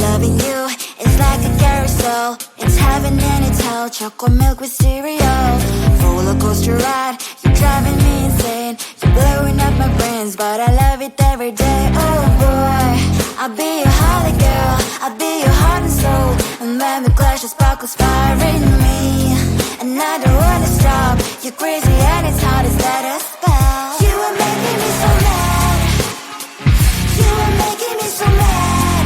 Loving you is like a carousel. It's heaven and it's hell. Chocolate milk with cereal. Roller coaster ride. You're driving me insane. You're blowing up my brains, but I love it every day. Oh boy, I'll be your holly girl. I'll be your heart and soul. And when we clash, the sparkles fire in me. And I don't wanna stop. You're crazy and it's hard as let a spell. You are making me so mad. You are making me so mad.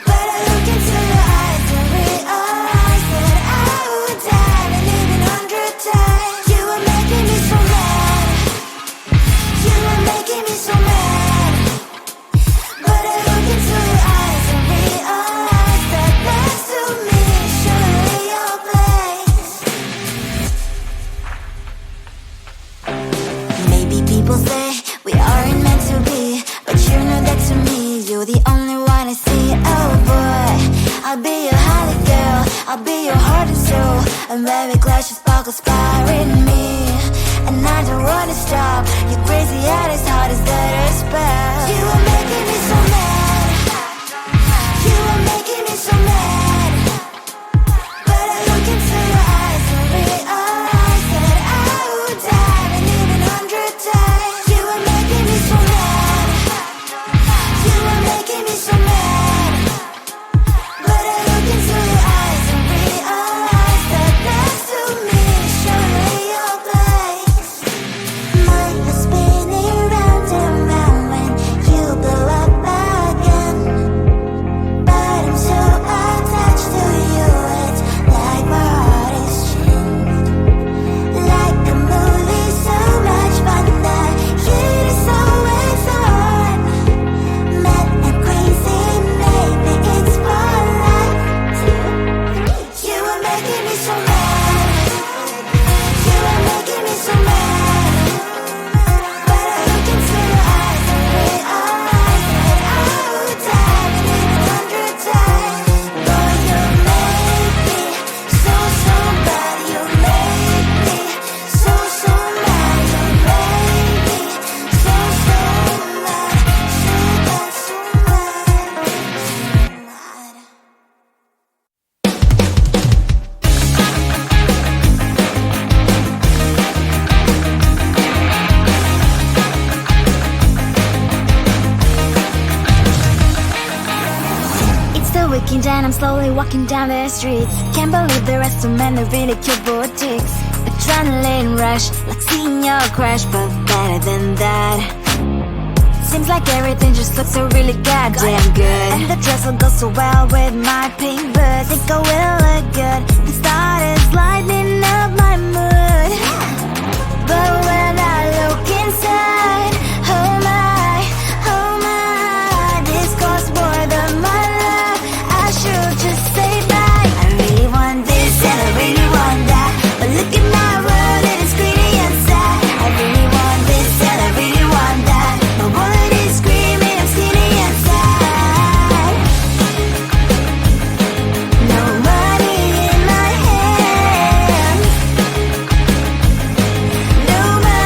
But I look into your eyes and realize that I would die and even 100 times. You are making me so mad. You are making me so mad. But I look into your eyes and realize that next to me is surely your place. Maybe people say we aren't meant to be, but you know that to me, you're the only one I see. Oh boy, I'll be your holly girl. I'll be your heart and soul. And when we clash, the sparkles fire in me. And I don't wanna stop. You're crazy and as hard as that a spell. You are making me so mad. You are making me so mad. But I look into your eyes and realize that I would die and even 100 times. You are making me so mad. You are making me so mad. But I look into your eyes and realize that next to me is surely your place. Mine is spinning round and round when you blow up again. But I'm so attached to you, it's like my heart is chained. Like a movie, so much fun that it is always on. Mad and crazy, maybe it's for life. 2, 3. You are making me so mad. You are making me so mad. But I look into your eyes and realize that I would die and even 100 times. Boy, you make me so, so bad. You make me so, so mad. You make me so, so mad. So bad, so mad, so mad. It's the weekend and I'm slowly walking down the streets. Can't believe the rest of men are really cute boutiques. Adrenaline rush, like seeing your crush, but better than that. Seems like everything just looks so really goddamn good. And the dress will go so well with my pink boots. Think I will look good. The start is lighting up my mood. But when I look inside, oh my, this costs more than my love. I should just say bye. I really want this and I really want that, but look at my world and it's greedy and sad. I really want this and I really want that. My wallet is screaming, I'm skinny and sad. No money in my hand. No money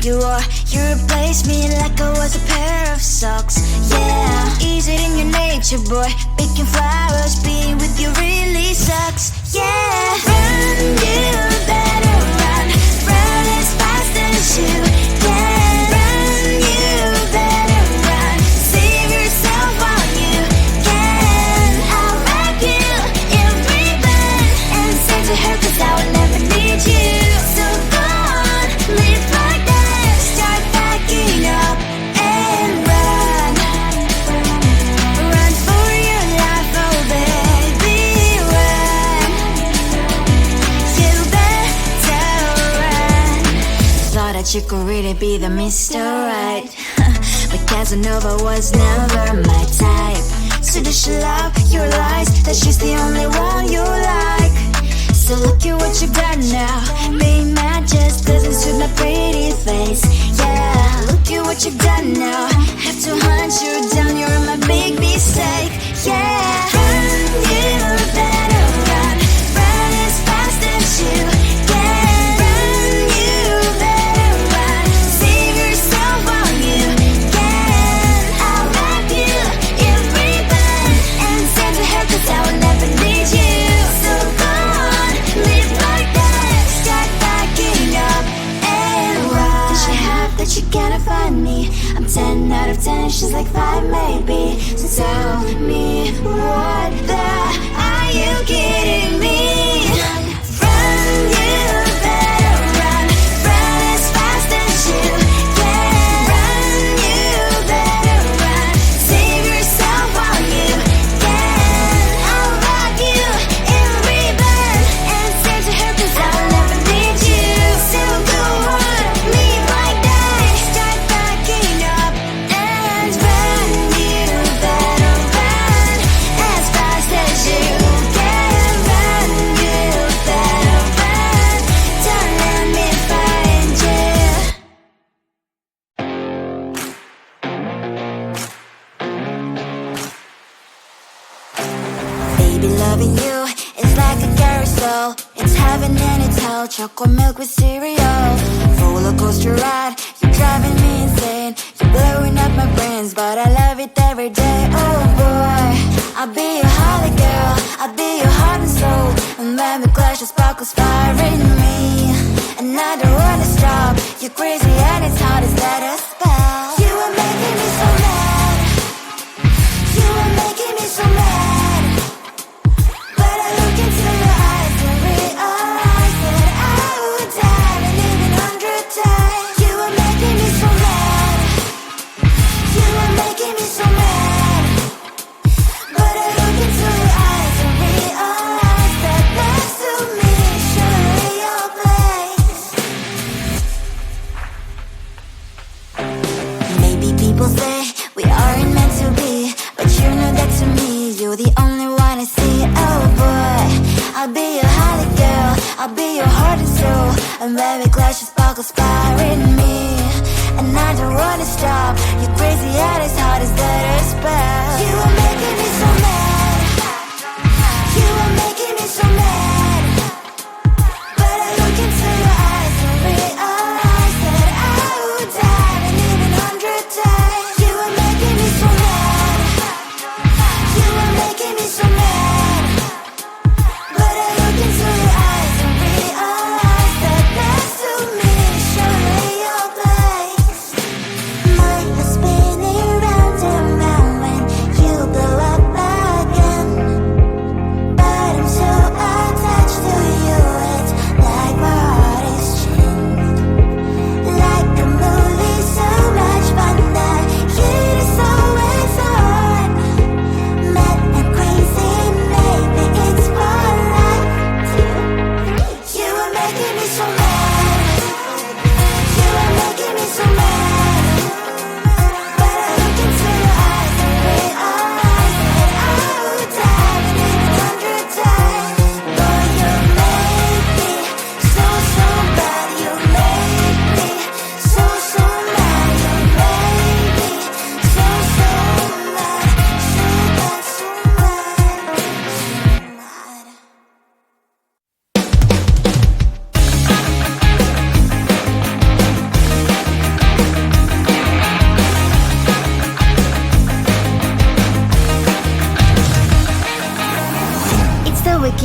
you are. You replaced me like I was a pair of socks. Yeah, is it in your nature, boy? Picking flowers, being with you really sucks. Yeah, run, you better run. Run as fast as you can. Run, you better run. Save yourself while you can. I'll wrap you in ribbon and send to her, 'cause I will never need you. So go on, live like that. Start packing up and run. Run for your life, oh baby, run. You better run. Thought that you could really be the Mr. Right, but Casanova was never my type. So does she love your lies, that she's the only one you like? So look at what you got now. Being mad just doesn't suit my pretty face. Yeah, look at what you got now. Have to hunt you down, you're my big mistake. Yeah, run, you better run. Run as fast as you can. Run, you better run. Save yourself while you can. I'll wrap you in ribbon and send to her, 'cause I will never need you. So go on, live like that. Start packing up and run. Does she have that you cannot find me? I'm 10 out of 10, she's like 5 maybe. So tell me, what the are you kidding me? Run, you better run. Run as fast as you can. Run, you better run. Save yourself while you can. I'll wrap you in ribbon and send to her, 'cause I will never need you. So go on, live like that. Start packing up and run. You better run as fast as you can. Run, you better run. Don't let me find you. Baby, loving you is like a carousel. It's heaven and it's hell. Chocolate milk with cereal. Roller coaster ride. You're driving me insane. You're blowing up my brains, but I love it every day. Oh boy, I'll be your holly girl. I'll be your heart and soul. And when we clash, the sparkles fire in me. And I don't wanna stop. You're crazy and it's hard as let us spell. You are making me so mad. You are making me so mad. But I look into your eyes and realize that I would die and even 100 times. You are making me so mad. You are making me so mad. But I look into your eyes and realize that next to me is surely your place. Maybe people say we aren't meant to be, but you know that to me, you're the only one I see. Oh boy, I'll be your holly girl. I'll be your heart and soul. And when we clash, the sparkles fire in me. And I don't wanna stop. You're crazy and as hard as let her spell. You are making me so mad. You are making me so mad. But I look into your eyes and realize that I would die and even 100 times. You are making me so mad. You are making me so mad. But I look into your eyes and realize that next to me is surely your place. Mind is spinning round.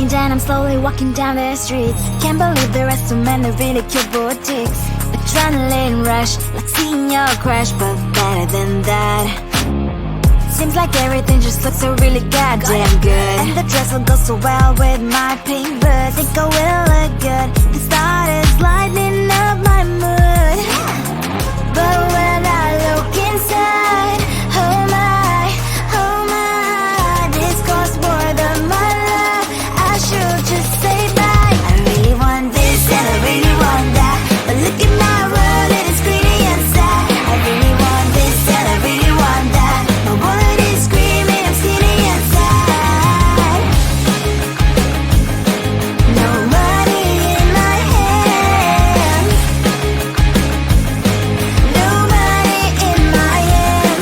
Making denim, I'm slowly walking down the streets. Can't believe there are so many really cute boutiques. Adrenaline rush, like seeing your crush, but better than that. Seems like everything just looks so really goddamn good. And the dress will go so well with my pink boots. Think I will look good. The thought is lighting up my mood. But when I look inside, oh my, this costs more than my life. I should just say bye. I really want this and I really want that, but look at my world, it is pretty inside. I really want this and I really want that. My wallet is screaming, I'm skinny inside. No money in my hand. No money in my hand.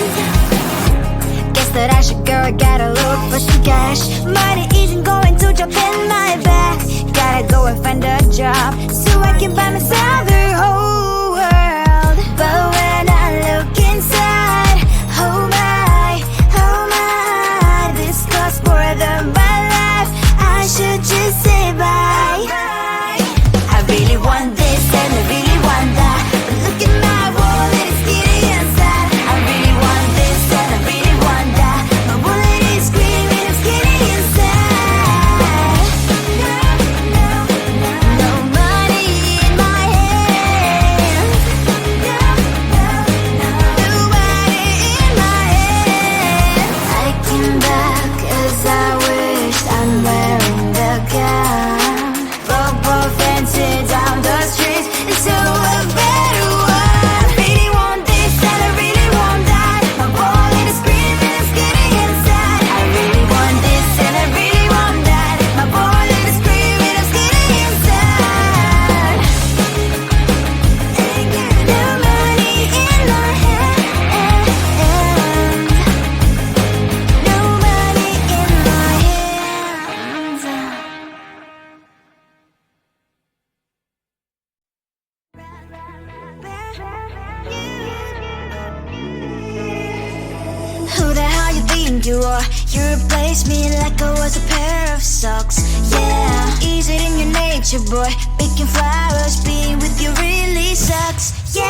Guess that I should go, I gotta look for some cash. Money isn't going to drop in my bag. Gotta go and find a job so I can buy myself the whole world. But when I look inside, oh my, this costs more than my life. I should just say bye. I really want this and I really want that, but look at my wallet, it's getting inside. I really want this and I really want that. My wallet is screaming, it's getting inside. No money in my hand. No money in my hand. I came back as I wished. I'm wearing the gown. Both dancing down the streets into a better one. I really want this and I really want that. My wallet is screaming, it's getting inside. I really want this and I really want that. My wallet is screaming, it's getting inside. No money in my hand. No money in my hands. Who the hell you think you are? You replaced me like I was a pair of socks. Yeah, is it in your nature, boy? Picking flowers, being with you really sucks. Yeah,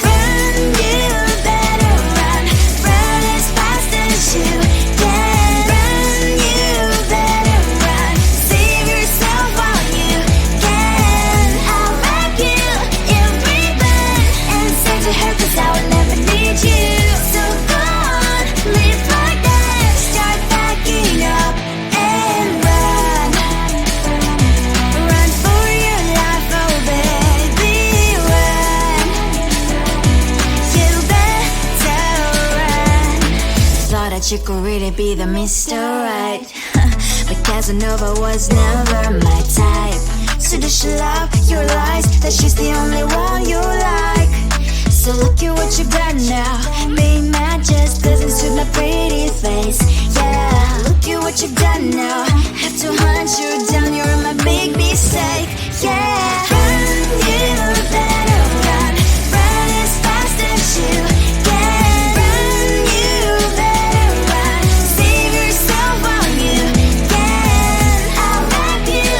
run, you better run. Run as fast as you can. Run, you better run. Save yourself while you can. I'll wrap you in ribbon and send to her, 'cause I will never need you. So go on, live like that. Start packing up and run. Run for your life, oh baby, run. You better run. Thought that you could really be the Mr. Right, but Casanova was never my type. So does she love your lies, that she's the only one you like? So look at what you've done now. Being mad just doesn't suit my pretty face. Yeah, look at what you've done now. Have to hunt you down, you're my big mistake. Yeah, run, you better run. Run as fast as you can. Run, you better run. Save yourself while you can. I'll wrap you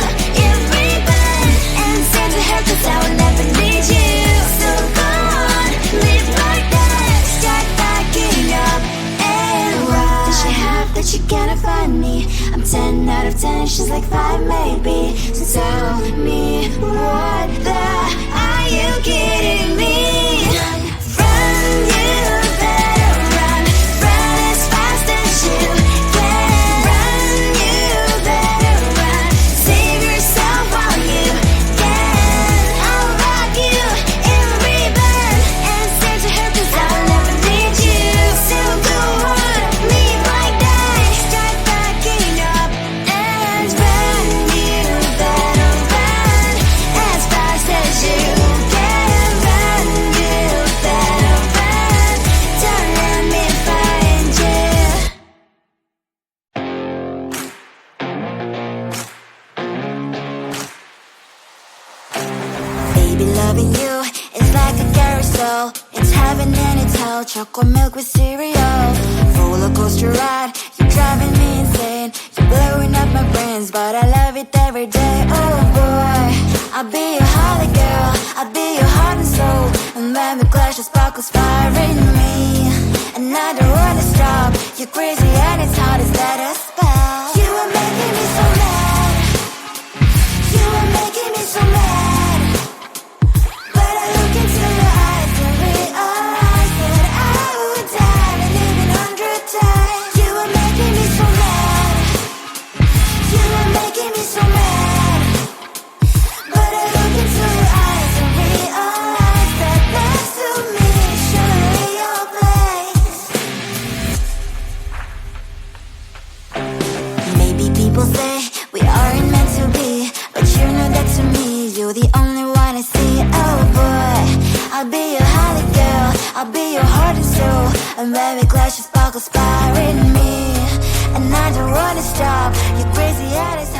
in ribbon and send to her, 'cause I will never need you. So go on, live like that. Start packing up and run. Does she have that you cannot find me? I'm 10 out of 10, she's like 5 maybe. So tell me, what the are you kidding me? Run, you better run. Run as fast as you can. Run, you better run. Save yourself while you can. I'll rock you in ribbon and send to her, 'cause I will never need you. So go on, live like that. Start packing up and run. You better run as fast as you can. Run, you better run. Don't let me find you. Baby, loving you is like a carousel. It's heaven and it's hell. Chocolate milk with cereal. Roller coaster ride. You're driving me insane. You're blowing up my brains, but I love it every day. Oh boy, I'll be your holly girl, I'll be your heart and soul. And when we clash, the sparkles fire in me. And I don't wanna stop, you're crazy and it's hard as let a spell. You are making me so mad, you are making me so mad. But I look into your eyes and realize that I would die and even 100 times. You are making me so mad, you are making me so mad. But I look into your eyes and realize that next to me is surely your place. Maybe people say we aren't meant to be, but you know that to me you're the only one I see. Oh boy, I'll be your holly girl, I'll be your heart and soul. And when we clash, the sparkles fire in me. And I don't wanna stop, you're crazy and it's